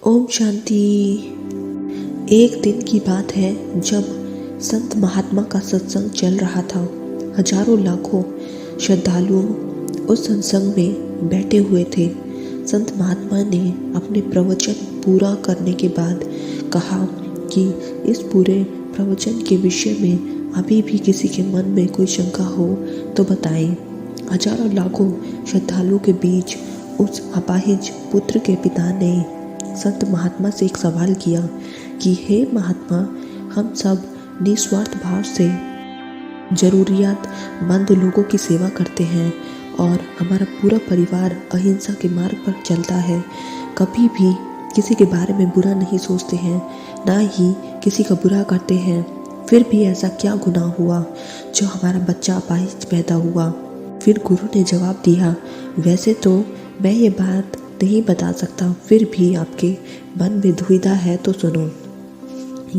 ओम शांति। एक दिन की बात है जब संत महात्मा का सत्संग चल रहा था। हजारों लाखों श्रद्धालुओं उस सत्संग में बैठे हुए थे। संत महात्मा ने अपने प्रवचन पूरा करने के बाद कहा कि इस पूरे प्रवचन के विषय में अभी भी किसी के मन में कोई शंका हो तो बताएं। हजारों लाखों श्रद्धालुओं के बीच उस अपाहिज पुत्र के पिता ने संत महात्मा से एक सवाल किया कि हे महात्मा, हम सब निस्वार्थ भाव से जरूरियातमंद लोगों की सेवा करते हैं और हमारा पूरा परिवार अहिंसा के मार्ग पर चलता है। कभी भी किसी के बारे में बुरा नहीं सोचते हैं, ना ही किसी का बुरा करते हैं। फिर भी ऐसा क्या गुनाह हुआ जो हमारा बच्चा अपाहिज पैदा हुआ? फिर गुरु ने जवाब दिया, वैसे तो मैं ये बात नहीं बता सकता, फिर भी आपके मन में दुविधा है तो सुनो।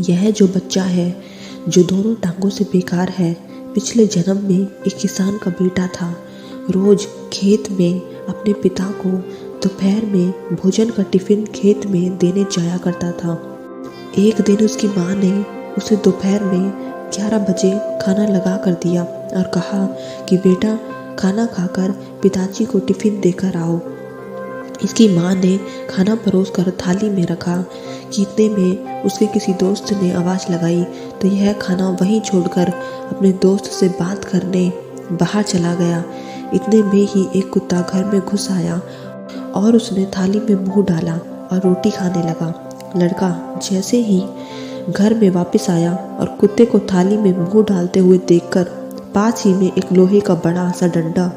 यह जो बच्चा है जो दोनों टांगों से बेकार है, पिछले जन्म में एक किसान का बेटा था। रोज खेत में अपने पिता को दोपहर में भोजन का टिफिन खेत में देने जाया करता था। एक दिन उसकी माँ ने उसे दोपहर में 11 बजे खाना लगा कर दिया और कहा कि बेटा, खाना खाकर पिताजी को टिफिन देकर आओ। इसकी माँ ने खाना परोस कर थाली में रखा कि इतने में उसके किसी दोस्त ने आवाज़ लगाई तो यह खाना वहीं छोड़कर अपने दोस्त से बात करने बाहर चला गया। इतने में ही एक कुत्ता घर में घुस आया और उसने थाली में मुंह डाला और रोटी खाने लगा। लड़का जैसे ही घर में वापस आया और कुत्ते को थाली में मुंह डालते हुए देखकर पास ही में एक लोहे का बड़ा सा डंडा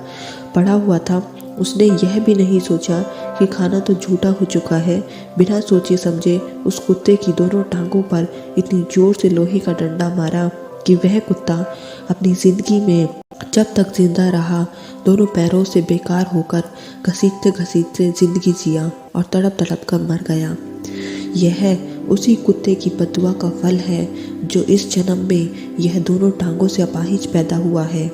पड़ा हुआ था, उसने यह भी नहीं सोचा कि खाना तो झूठा हो चुका है। बिना सोचे समझे उस कुत्ते की दोनों टांगों पर इतनी जोर से लोहे का डंडा मारा कि वह कुत्ता अपनी जिंदगी में जब तक जिंदा रहा दोनों पैरों से बेकार होकर घसीटते घसीटते जिंदगी जिया और तड़प तड़प कर मर गया। यह उसी कुत्ते की बददुआ का फल है जो इस जन्म में यह दोनों टांगों से अपाहिज पैदा हुआ है।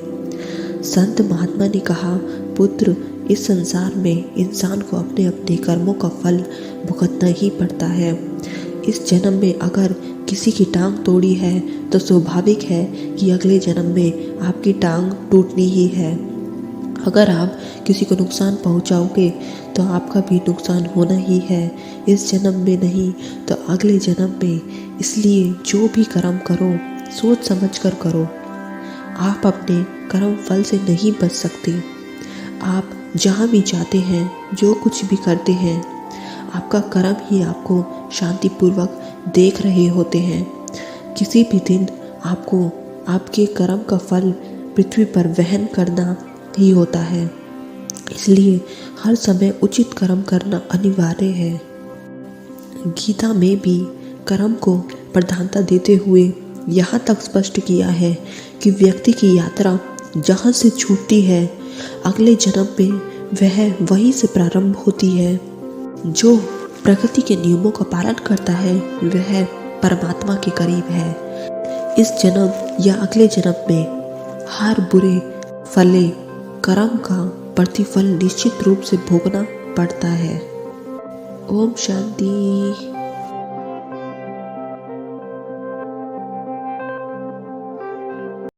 संत महात्मा ने कहा, पुत्र, इस संसार में इंसान को अपने अपने कर्मों का फल भुगतना ही पड़ता है। इस जन्म में अगर किसी की टांग तोड़ी है तो स्वाभाविक है कि अगले जन्म में आपकी टांग टूटनी ही है। अगर आप किसी को नुकसान पहुंचाओगे तो आपका भी नुकसान होना ही है, इस जन्म में नहीं तो अगले जन्म में। इसलिए जो भी कर्म करो सोच समझ कर करो। आप अपने कर्म फल से नहीं बच सकते। आप जहाँ भी जाते हैं, जो कुछ भी करते हैं, आपका कर्म ही आपको शांतिपूर्वक देख रहे होते हैं। किसी भी दिन आपको आपके कर्म का फल पृथ्वी पर वहन करना ही होता है। इसलिए हर समय उचित कर्म करना अनिवार्य है। गीता में भी कर्म को प्रधानता देते हुए यहाँ तक स्पष्ट किया है कि व्यक्ति की यात्रा जहाँ से छूटती है अगले जन्म में वह वहीं से प्रारंभ होती है। जो प्रकृति के नियमों का पालन करता है वह परमात्मा के करीब है। इस जन्म या अगले जन्म में हर बुरे फले कर्म का प्रतिफल निश्चित रूप से भोगना पड़ता है। ओम शांति।